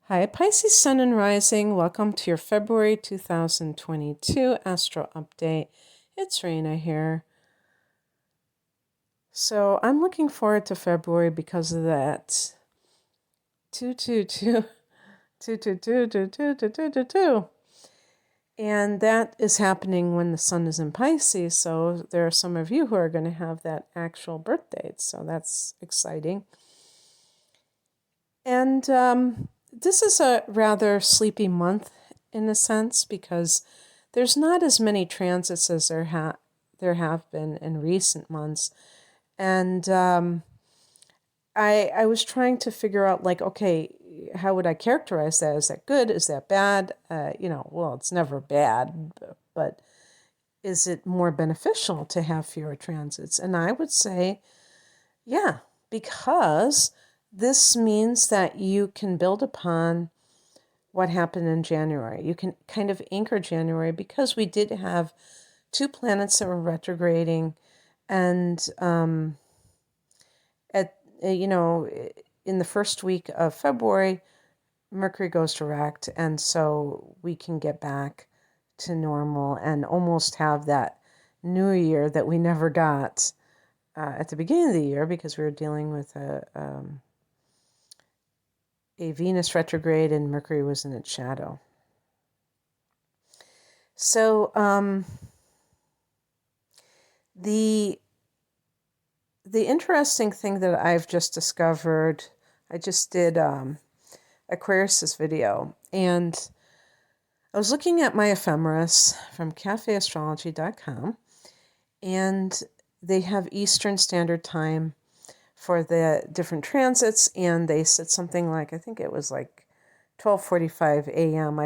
Hi, Pisces Sun and Rising. Welcome to your February 2022 Astro Update. It's Raina here. So I'm looking forward to February because of that 222, 222. And that is happening when the Sun is in Pisces. So there are some of you who are going to have that actual birth date. So that's exciting. And this is a rather sleepy month in a sense because there's not as many transits as there have been in recent months. And I was trying to figure out, like, okay, how would I characterize that? Is that good? Is that bad? Well, it's never bad, but is it more beneficial to have fewer transits? And I would say, yeah, because this means that you can build upon what happened in January. You can kind of anchor January because we did have two planets that were retrograding, and in the first week of February, Mercury goes direct, and so we can get back to normal and almost have that new year that we never got at the beginning of the year because we were dealing with a Venus retrograde and Mercury was in its shadow. So the interesting thing that I've just discovered, I just did Aquarius's video, and I was looking at my ephemeris from cafeastrology.com, and they have Eastern Standard Time for the different transits, and they said something like, I think it was like 12:45 a.m.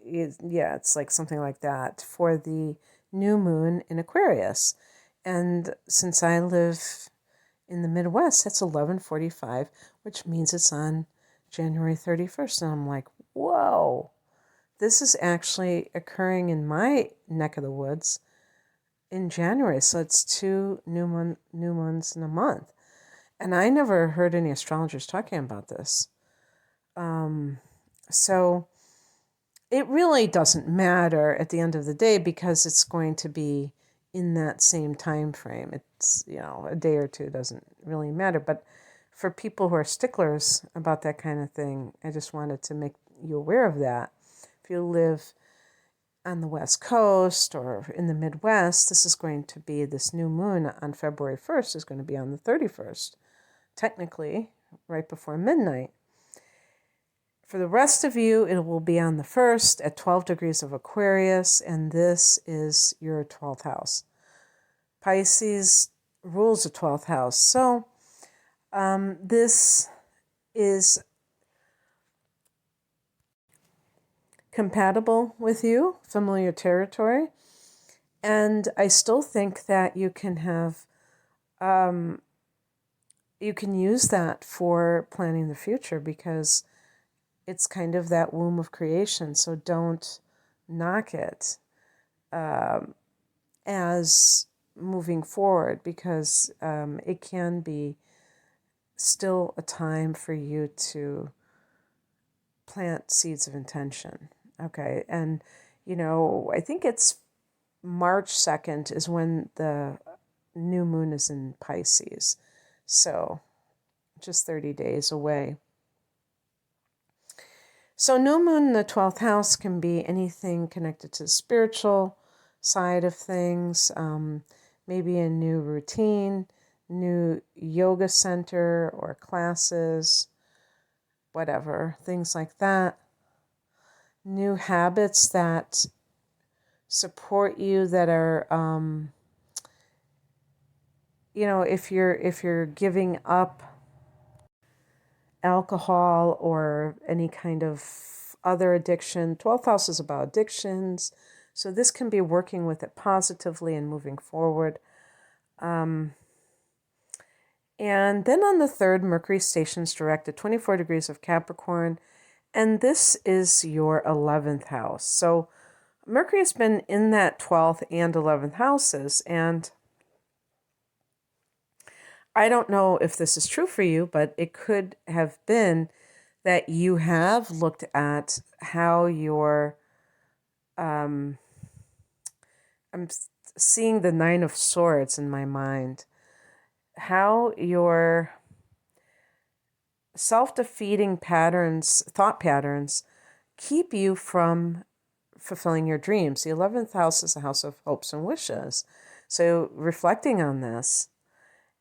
It's like something like that for the new moon in Aquarius. And since I live in the Midwest, that's 11:45, which means it's on January 31st. And I'm like, whoa, this is actually occurring in my neck of the woods in January. So it's two new moons in a month. And I never heard any astrologers talking about this. So it really doesn't matter at the end of the day because it's going to be in that same time frame. It's, a day or two doesn't really matter. But for people who are sticklers about that kind of thing, I just wanted to make you aware of that. If you live on the West Coast or in the Midwest, this new moon on February 1st is going to be on the 31st, technically right before midnight. For the rest of you, it will be on the 1st at 12 degrees of Aquarius, and this is your 12th house. Pisces rules the 12th house. So this is compatible with you, familiar territory, and I still think that you can have, you can use that for planning the future because it's kind of that womb of creation, so don't knock it as moving forward because it can be still a time for you to plant seeds of intention. Okay, and I think it's March 2nd is when the new moon is in Pisces, so just 30 days away. So new moon in the 12th house can be anything connected to the spiritual side of things, maybe a new routine, new yoga center or classes, whatever, things like that. New habits that support you that are, if you're giving up alcohol or any kind of other addiction. 12th house is about addictions. So this can be working with it positively and moving forward. And then on the 3rd, Mercury stations direct at 24 degrees of Capricorn. And this is your 11th house. So Mercury has been in that 12th and 11th houses. And I don't know if this is true for you, but it could have been that you have looked at how your, I'm seeing the Nine of Swords in my mind, how your self-defeating patterns, thought patterns, keep you from fulfilling your dreams. The 11th house is a house of hopes and wishes. So reflecting on this,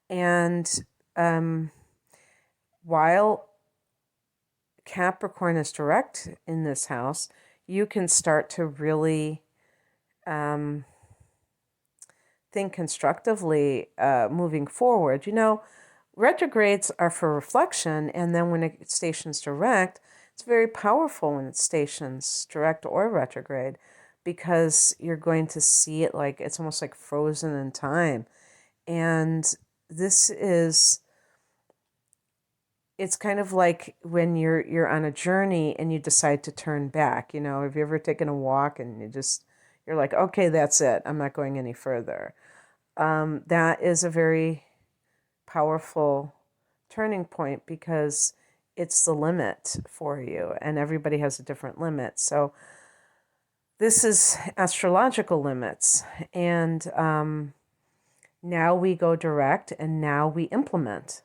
and while Capricorn is direct in this house, you can start to really think constructively moving forward. Retrogrades are for reflection, and then when it stations direct, it's very powerful when it stations direct or retrograde, because you're going to see it like it's almost like frozen in time. And this is, it's kind of like when you're on a journey and you decide to turn back. Have you ever taken a walk and you're like, okay, that's it, I'm not going any further. That is a very powerful turning point, because it's the limit for you, and everybody has a different limit. So this is astrological limits, and now we go direct, and now we implement,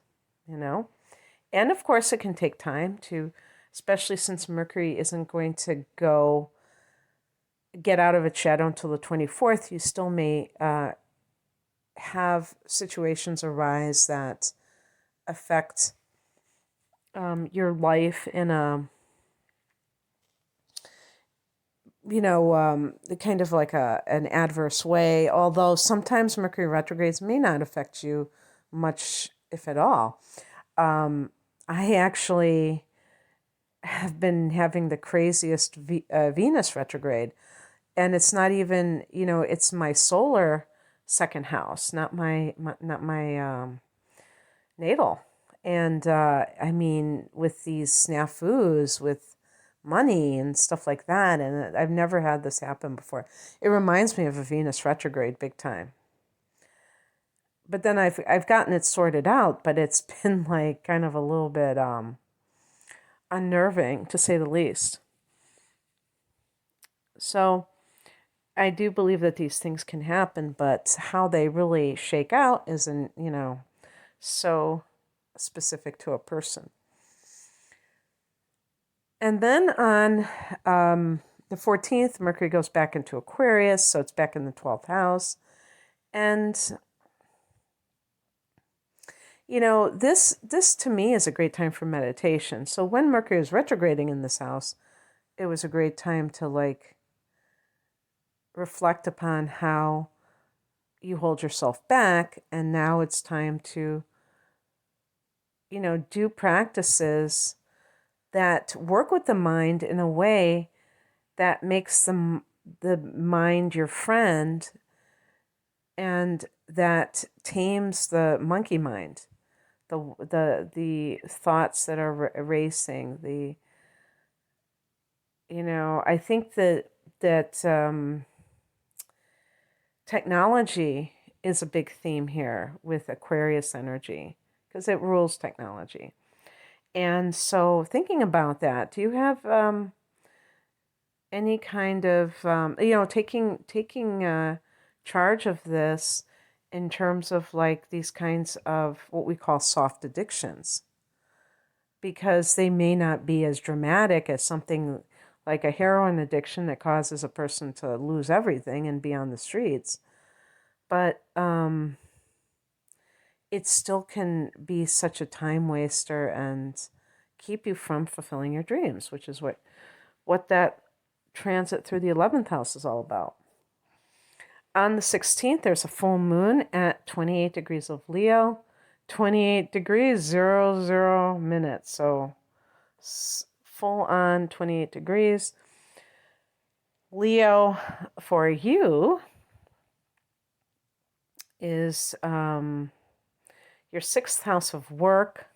And of course it can take time to, especially since Mercury isn't going to get out of its shadow until the 24th, you still may have situations arise that affect your life in a, kind of like an adverse way. Although sometimes Mercury retrogrades may not affect you much, if at all. I actually have been having the craziest Venus retrograde, and it's not even, it's my solar second house, not my natal. And I mean, with these snafus with money and stuff like that, and I've never had this happen before. It reminds me of a Venus retrograde big time. But then I've gotten it sorted out, but it's been like kind of a little bit unnerving, to say the least. So I do believe that these things can happen, but how they really shake out isn't, so specific to a person. And then on the 14th, Mercury goes back into Aquarius, so it's back in the 12th house. And, this to me is a great time for meditation. So when Mercury is retrograding in this house, it was a great time to reflect upon how you hold yourself back, and now it's time to, do practices that work with the mind in a way that makes the mind your friend, and that tames the monkey mind, the thoughts that are racing. I think that technology is a big theme here with Aquarius energy, because it rules technology. And so thinking about that, do you have any kind of, taking charge of this in terms of these kinds of what we call soft addictions? Because they may not be as dramatic as something like a heroin addiction that causes a person to lose everything and be on the streets. But it still can be such a time waster and keep you from fulfilling your dreams, which is what that transit through the 11th house is all about. On the 16th, there's a full moon at 28 degrees of Leo, 28 degrees, 00 minutes. So full on 28 degrees. Leo, for you, is your 6th house of work.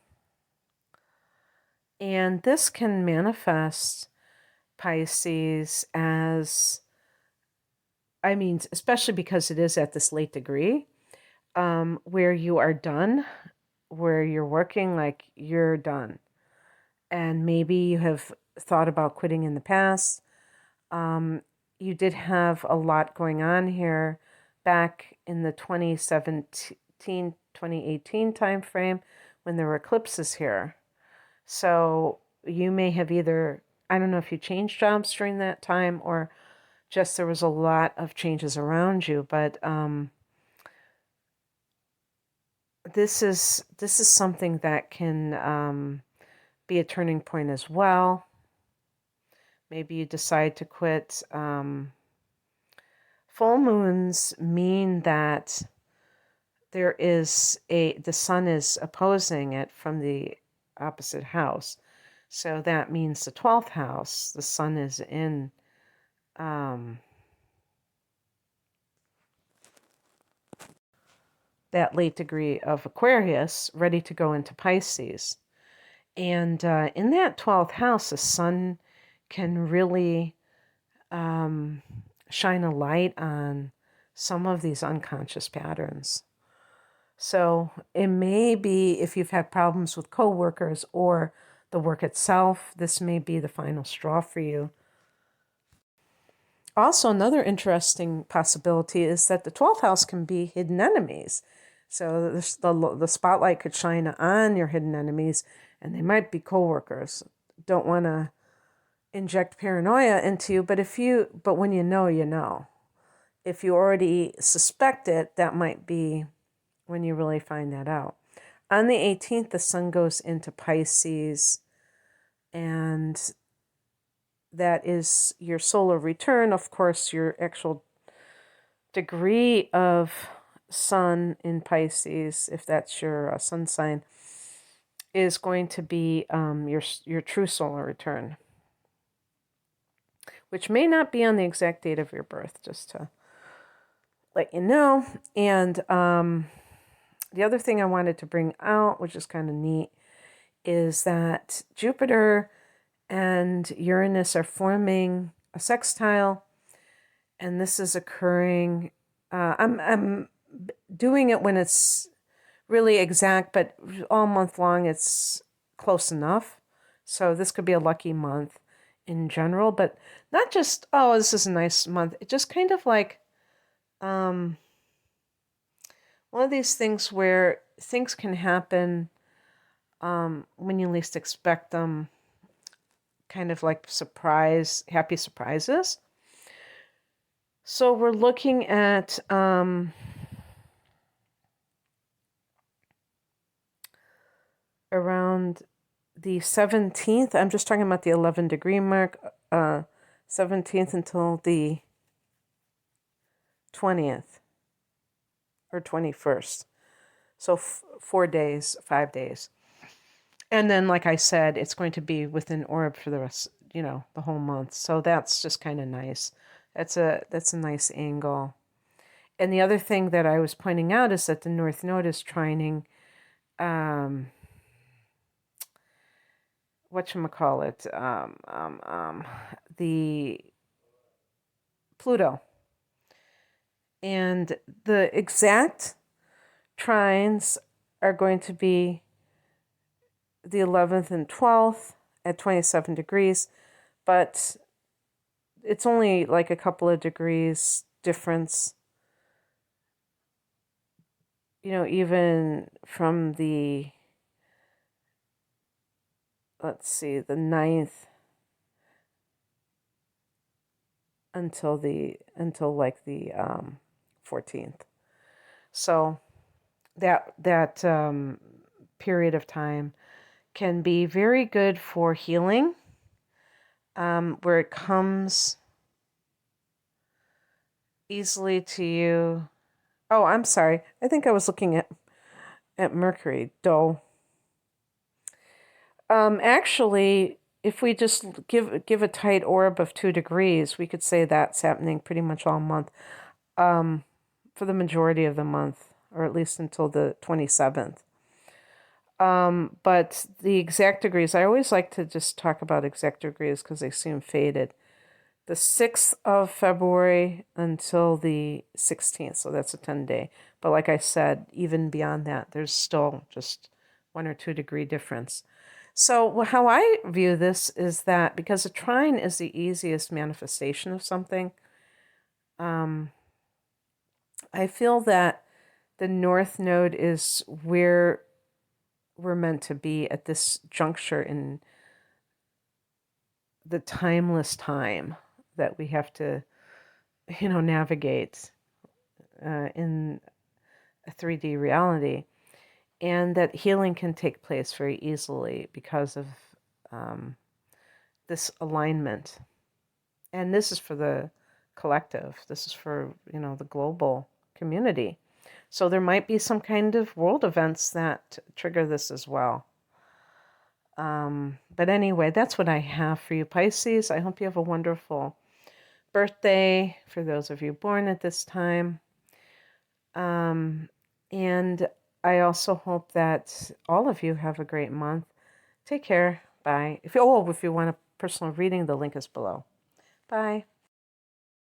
And this can manifest, Pisces, as, especially because it is at this late degree, where you are done, where you're working like you're done. and maybe you have thought about quitting in the past. You did have a lot going on here back in the 2017, 2018 time frame when there were eclipses here. So you may have either, I don't know if you changed jobs during that time or just there was a lot of changes around you, but this is something that can be a turning point as well. Maybe you decide to quit. Full moons mean that the sun is opposing it from the opposite house. So that means the 12th house, the sun is in that late degree of Aquarius, ready to go into Pisces. And in that 12th house, the sun can really shine a light on some of these unconscious patterns. So it may be, if you've had problems with coworkers or the work itself, this may be the final straw for you. Also, another interesting possibility is that the 12th house can be hidden enemies. So the spotlight could shine on your hidden enemies, and they might be coworkers. Don't want to inject paranoia into you, but when you know, you know. If you already suspect it, that might be when you really find that out. On the 18th, the sun goes into Pisces, and that is your solar return. Of course, your actual degree of sun in Pisces, if that's your sun sign, is going to be your true solar return, which may not be on the exact date of your birth, just to let you know. And the other thing I wanted to bring out, which is kind of neat, is that Jupiter and Uranus are forming a sextile, and this is occurring. I'm doing it when it's really exact, but all month long it's close enough. So this could be a lucky month in general, but not just, oh, this is a nice month. It just kind of like one of these things where things can happen when you least expect them, kind of like happy surprises. So we're looking at around the 17th. I'm just talking about the 11 degree mark, 17th until the 20th or 21st. So 4 days, 5 days. And then, like I said, it's going to be within orb for the rest, the whole month. So that's just kind of nice. That's a nice angle. And the other thing that I was pointing out is that the North Node is trining whatchamacallit, the Pluto. And the exact trines are going to be the 11th and 12th at 27 degrees, but it's only like a couple of degrees difference, even from the, let's see, the 9th until like the 14th. So that period of time can be very good for healing, where it comes easily to you. Oh, I'm sorry. I think I was looking at Mercury. Actually, if we just give a tight orb of 2 degrees, we could say that's happening pretty much all month, for the majority of the month, or at least until the 27th. But the exact degrees, I always like to just talk about exact degrees because they seem faded. The 6th of February until the 16th, so that's a 10-day. But like I said, even beyond that, there's still just 1 or 2 degree difference. So how I view this is that because a trine is the easiest manifestation of something, um, I feel that the North Node is where we're meant to be at this juncture in the timeless time that we have to, navigate in a 3D reality. And that healing can take place very easily because of this alignment. And this is for the collective. This is for, the global community. So there might be some kind of world events that trigger this as well. But anyway, that's what I have for you, Pisces. I hope you have a wonderful birthday for those of you born at this time. And I also hope that all of you have a great month. Take care. Bye. If you want a personal reading, the link is below. Bye.